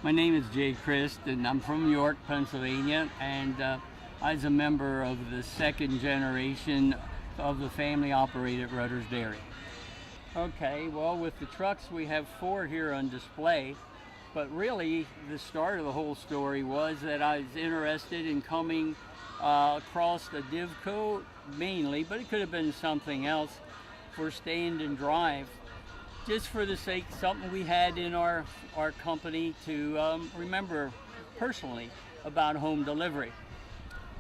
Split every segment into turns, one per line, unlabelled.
My name is Jay Christ, and I'm from York, Pennsylvania, and I was a member of the second generation of the family-operated Rutter's Dairy. Okay, well, with the trucks, we have 4 here on display, but really the start of the whole story was that I was interested in coming across the Divco mainly, but it could have been something else, for stand and drive, just for the sake of something we had in our company to remember personally about home delivery.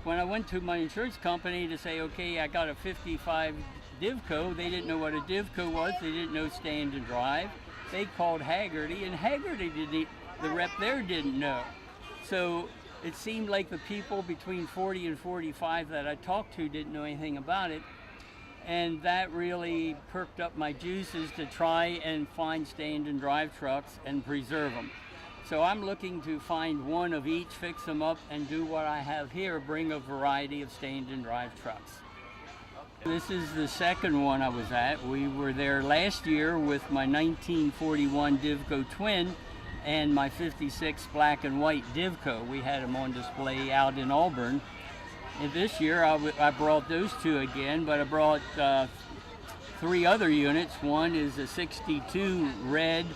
When I went to my insurance company to say, okay, I got a 55 Divco, they didn't know what a Divco was, they didn't know stand and drive. They called Haggerty, and Haggerty the rep there didn't know. So it seemed like the people between 40 and 45 that I talked to didn't know anything about it. And that really perked up my juices to try and find stand and drive trucks and preserve them. So I'm looking to find one of each, fix them up, and do what I have here, bring a variety of stand and drive trucks. This is the second one I was at. We were there last year with my 1941 Divco Twin and my 56 black and white Divco. We had them on display out in Auburn. And this year I brought those 2 again, but I brought 3 other units. One is a 62 red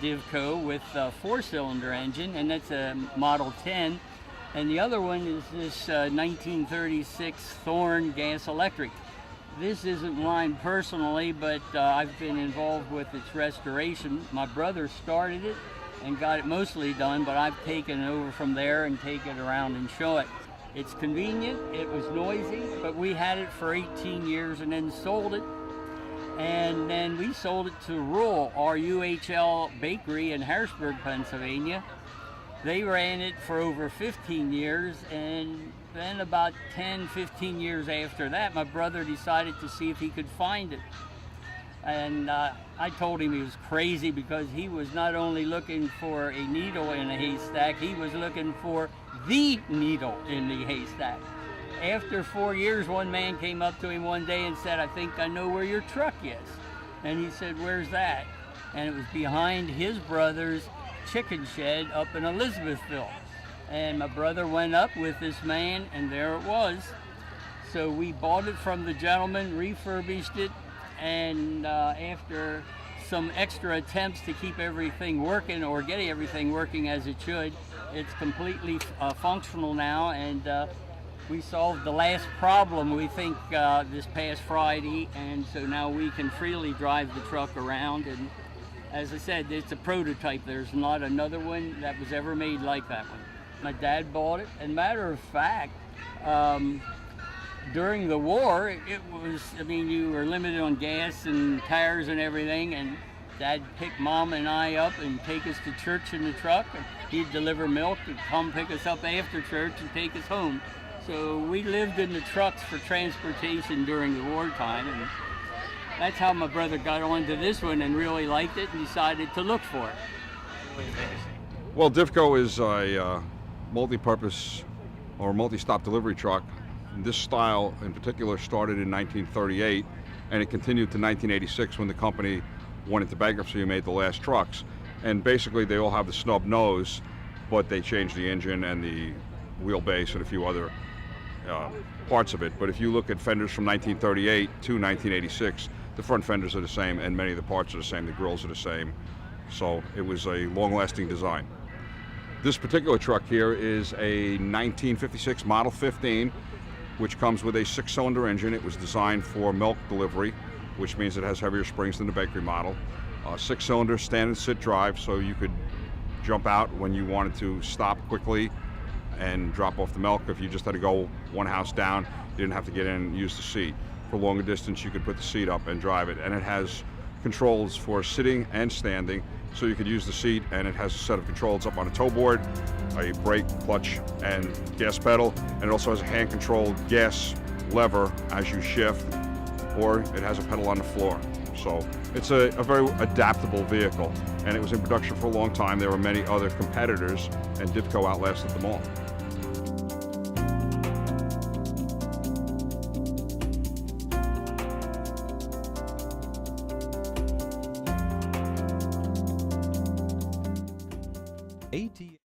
Divco with a 4-cylinder engine, and that's a Model 10. And the other one is this 1936 Thorn gas electric. This isn't mine personally, but I've been involved with its restoration. My brother started it and got it mostly done, but I've taken it over from there and take it around and show it. It's convenient, it was noisy, but we had it for 18 years and then sold it. And then we sold it to Ruhl, RUHL Bakery in Harrisburg, Pennsylvania. They ran it for over 15 years, and then about 10, 15 years after that, my brother decided to see if he could find it. And I told him he was crazy, because he was not only looking for a needle in a haystack, he was looking for the needle in the haystack. After 4 years, one man came up to him one day and said, "I think I know where your truck is." And he said, "Where's that?" And it was behind his brother's chicken shed up in Elizabethville. And my brother went up with this man, and there it was. So we bought it from the gentleman, refurbished it, and after some extra attempts to keep everything working, or get everything working as it should, it's completely functional now, and we solved the last problem, we think, this past Friday, and so now we can freely drive the truck around. And as I said, it's a prototype. There's not another one that was ever made like that one. My dad bought it, and matter of fact, during the war, it was, I mean, you were limited on gas and tires and everything, and Dad picked Mom and I up and take us to church in the truck, and he'd deliver milk and come pick us up after church and take us home. So we lived in the trucks for transportation during the wartime, and that's how my brother got onto this one and really liked it and decided to look for it.
Well, Divco is a multi-purpose or multi-stop delivery truck. This style in particular started in 1938, and it continued to 1986 when the company went into bankruptcy and made the last trucks. And basically they all have the snub nose, but they changed the engine and the wheelbase and a few other parts of it. But if you look at fenders from 1938 to 1986, the front fenders are the same, and many of the parts are the same, the grills are the same. So it was a long-lasting design. This particular truck here is a 1956 Model 15, which comes with a 6-cylinder engine. It was designed for milk delivery, which means it has heavier springs than the bakery model. 6-cylinder stand and sit drive, so you could jump out when you wanted to stop quickly and drop off the milk. If you just had to go one house down, you didn't have to get in and use the seat. For longer distance, you could put the seat up and drive it. And it has controls for sitting and standing, so you could use the seat, and it has a set of controls up on a tow board, a brake, clutch, and gas pedal, and it also has a hand-controlled gas lever as you shift, or it has a pedal on the floor. So it's a very adaptable vehicle, and it was in production for a long time. There were many other competitors, and Divco outlasted them all.
AT